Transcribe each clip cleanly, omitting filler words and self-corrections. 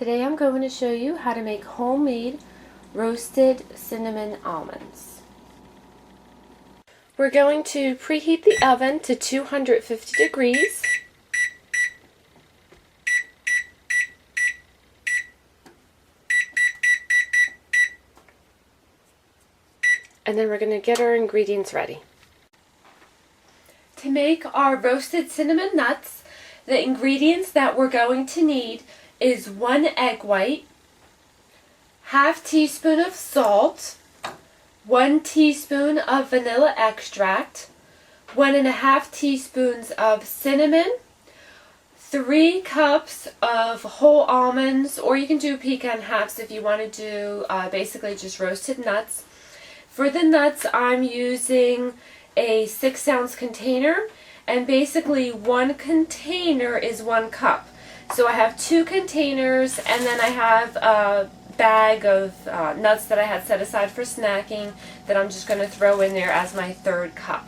Today I'm going to show you how to make homemade roasted cinnamon almonds. We're going to preheat the oven to 250 degrees. And then we're going to get our ingredients ready. To make our roasted cinnamon nuts, the ingredients that we're going to need is 1 egg white, ½ teaspoon of salt, 1 teaspoon of vanilla extract, 1½ teaspoons of cinnamon, 3 cups of whole almonds, or you can do pecan halves if you want to do basically just roasted nuts. For the nuts, I'm using a 6-ounce container, and basically 1 container is 1 cup. So I have 2 containers, and then I have a bag of nuts that I had set aside for snacking that I'm just going to throw in there as my 3rd cup.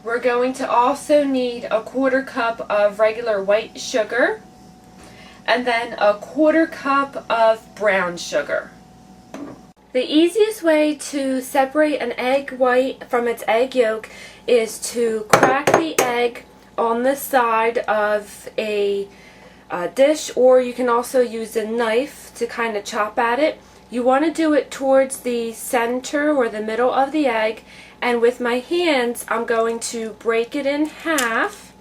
We're going to also need a 1/4 cup of regular white sugar, and then a 1/4 cup of brown sugar. The easiest way to separate an egg white from its egg yolk is to crack the egg on the side of a dish, or you can also use a knife to kind of chop at it. You want to do it towards the center or the middle of the egg, and with my hands I'm going to break it in half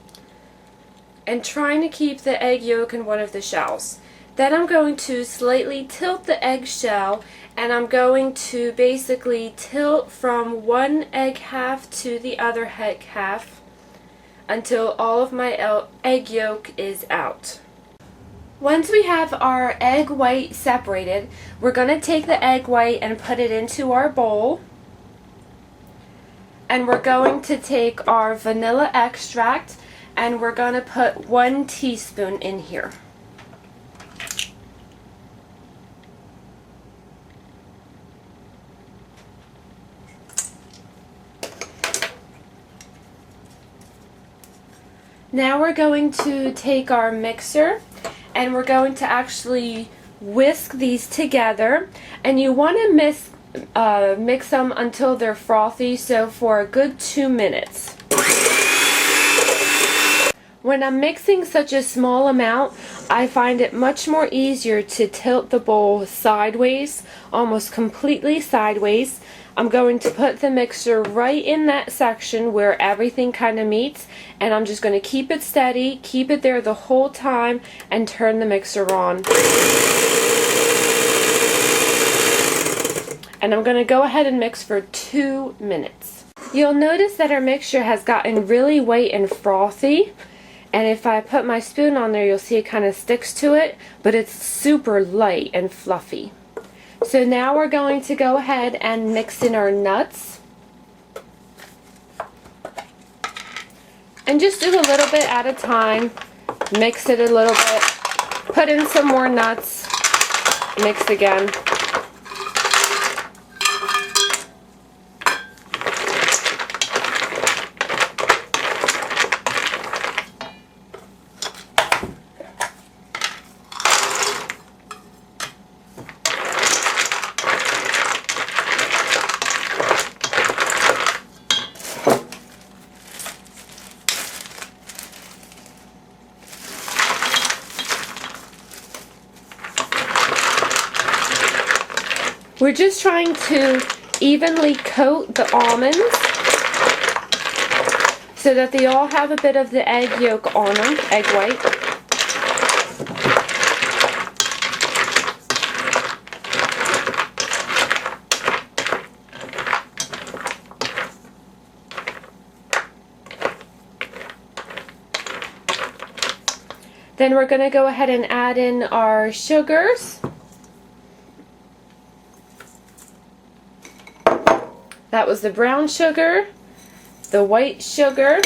and trying to keep the egg yolk in one of the shells. Then I'm going to slightly tilt the egg shell, and I'm going to basically tilt from one egg half to the other egg half until all of my egg yolk is out. Once we have our egg white separated, we're going to take the egg white and put it into our bowl. And we're going to take our vanilla extract, and we're going to put 1 teaspoon in here. Now we're going to take our mixer, and we're going to actually whisk these together, and you want to mix them until they're frothy, so for a good 2 minutes. When I'm mixing such a small amount, I find it much more easier to tilt the bowl sideways, almost completely sideways. I'm going to put the mixer right in that section where everything kind of meets, and I'm just going to keep it steady, keep it there the whole time, and turn the mixer on. And I'm going to go ahead and mix for 2 minutes. You'll notice that our mixture has gotten really white and frothy, and if I put my spoon on there, you'll see it kind of sticks to it, but it's super light and fluffy. So now we're going to go ahead and mix in our nuts. And just do a little bit at a time. Mix it a little bit. Put in some more nuts. Mix again. We're just trying to evenly coat the almonds so that they all have a bit of the egg yolk on them, egg white. Then we're going to go ahead and add in our sugars. That was the brown sugar, the white sugar,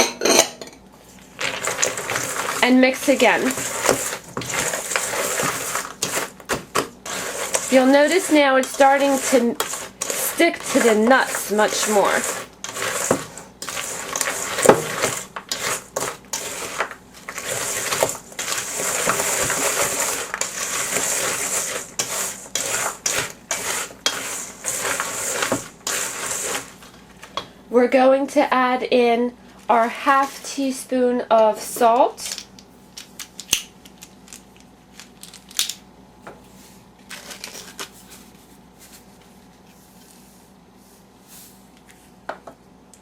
and mix again. You'll notice now it's starting to stick to the nuts much more. We're going to add in our ½ teaspoon of salt.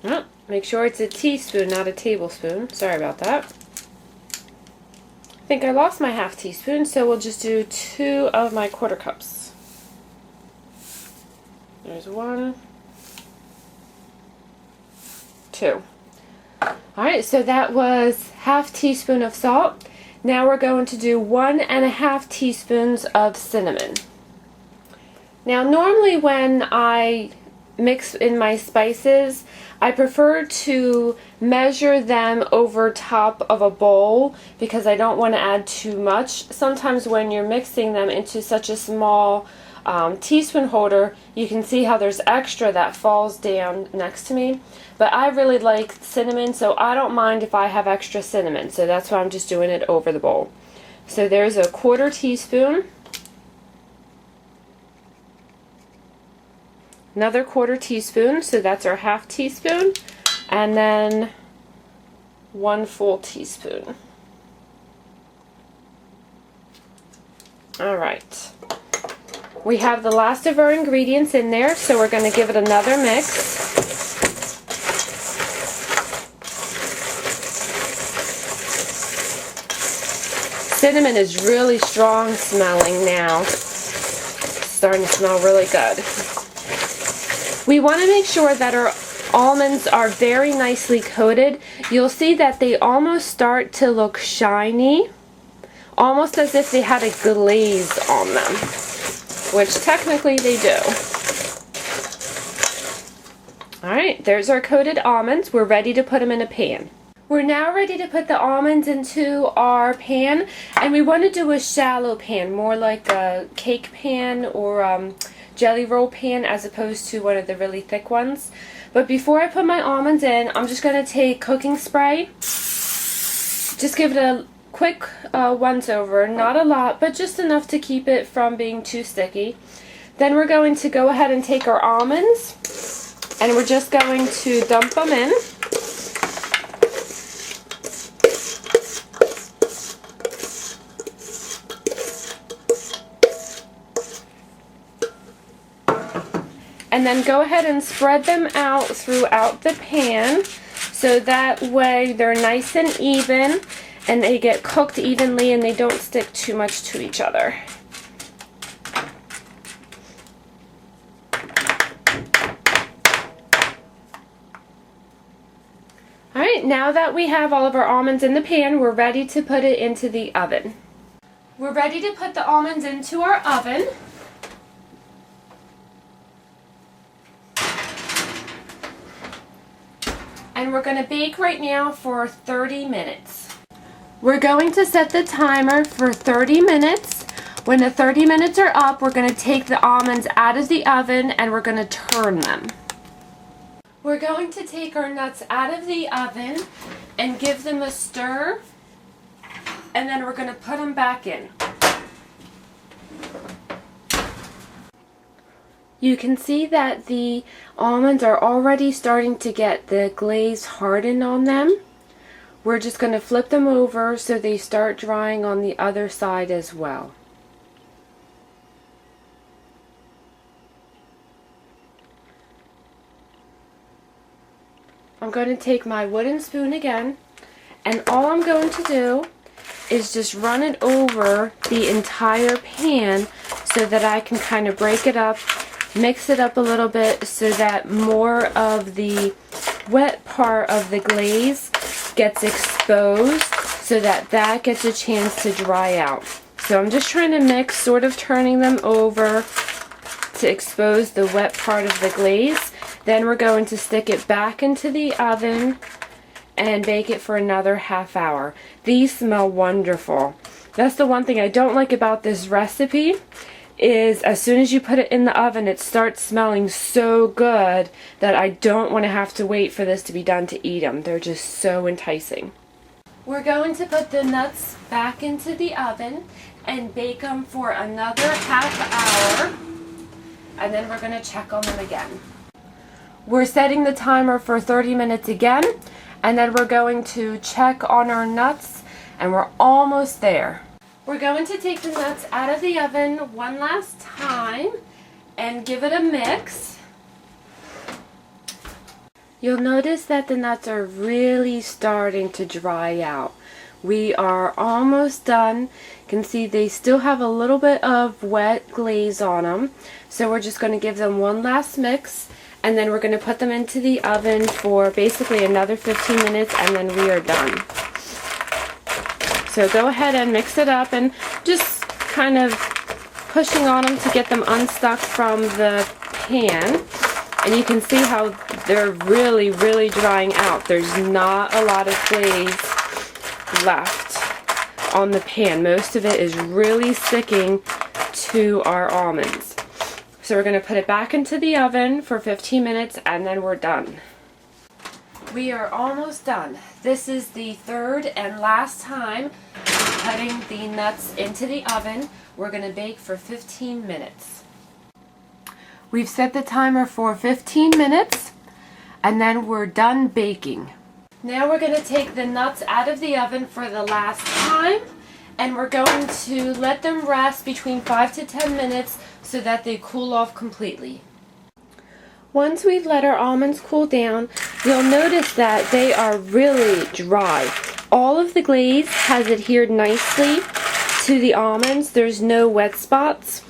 Oh, make sure it's a teaspoon, not a tablespoon. Sorry about that. I think I lost my ½ teaspoon, so we'll just do 2 of my quarter cups. There's 1, 2. Alright, so that was ½ teaspoon of salt. Now we're going to do 1½ teaspoons of cinnamon. Now normally when I mix in my spices, I prefer to measure them over top of a bowl because I don't want to add too much. Sometimes when you're mixing them into such a small teaspoon holder, you can see how there's extra that falls down next to me. But I really like cinnamon, so I don't mind if I have extra cinnamon. So that's why I'm just doing it over the bowl. So there's a 1/4 teaspoon. Another 1/4 teaspoon, so that's our ½ teaspoon. And then 1 full teaspoon. Alright. We have the last of our ingredients in there, so we're going to give it another mix. Cinnamon is really strong smelling now. It's starting to smell really good. We want to make sure that our almonds are very nicely coated. You'll see that they almost start to look shiny, almost as if they had a glaze on them, which technically they do. Alright, there's our coated almonds. We're ready to put them in a pan. We're now ready to put the almonds into our pan, and we want to do a shallow pan, more like a cake pan or jelly roll pan as opposed to one of the really thick ones. But before I put my almonds in, I'm just going to take cooking spray. Just give it a quick once over, not a lot, but just enough to keep it from being too sticky. Then we're going to go ahead and take our almonds, and we're just going to dump them in. And then go ahead and spread them out throughout the pan so that way they're nice and even and they get cooked evenly and they don't stick too much to each other. Alright, now that we have all of our almonds in the pan, we're ready to put it into the oven. We're ready to put the almonds into our oven. And we're going to bake right now for 30 minutes. We're going to set the timer for 30 minutes. When the 30 minutes are up, we're going to take the almonds out of the oven and we're going to turn them. We're going to take our nuts out of the oven and give them a stir, and then we're going to put them back in. You can see that the almonds are already starting to get the glaze hardened on them. We're just going to flip them over so they start drying on the other side as well. I'm going to take my wooden spoon again, and all I'm going to do is just run it over the entire pan so that I can kind of break it up, mix it up a little bit so that more of the wet part of the glaze gets exposed so that that gets a chance to dry out. So I'm just trying to mix, sort of turning them over to expose the wet part of the glaze. Then we're going to stick it back into the oven and bake it for another ½ hour. These smell wonderful. That's the one thing I don't like about this recipe, is as soon as you put it in the oven it starts smelling so good that I don't want to have to wait for this to be done to eat them. They're just so enticing. We're going to put the nuts back into the oven and bake them for another ½ hour, and then we're going to check on them again. We're setting the timer for 30 minutes again, and then we're going to check on our nuts, and we're almost there. We're going to take the nuts out of the oven one last time and give it a mix. You'll notice that the nuts are really starting to dry out. We are almost done. You can see they still have a little bit of wet glaze on them. So we're just going to give them one last mix, and then we're going to put them into the oven for basically another 15 minutes, and then we are done. So go ahead and mix it up and just kind of pushing on them to get them unstuck from the pan. And you can see how they're really, really drying out. There's not a lot of glaze left on the pan. Most of it is really sticking to our almonds. So we're going to put it back into the oven for 15 minutes and then we're done. We are almost done. This is the third and last time putting the nuts into the oven. We're going to bake for 15 minutes. We've set the timer for 15 minutes and then we're done baking. Now we're going to take the nuts out of the oven for the last time, and we're going to let them rest between 5 to 10 minutes so that they cool off completely. Once we've let our almonds cool down, you'll notice that they are really dry. All of the glaze has adhered nicely to the almonds. There's no wet spots.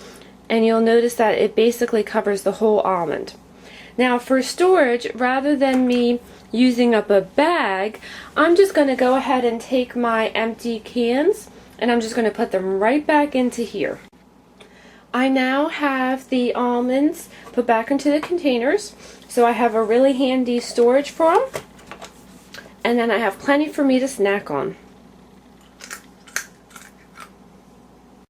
And you'll notice that it basically covers the whole almond. Now for storage, rather than me using up a bag, I'm just going to go ahead and take my empty cans and I'm just going to put them right back into here. I now have the almonds put back into the containers, so I have a really handy storage for them, and then I have plenty for me to snack on.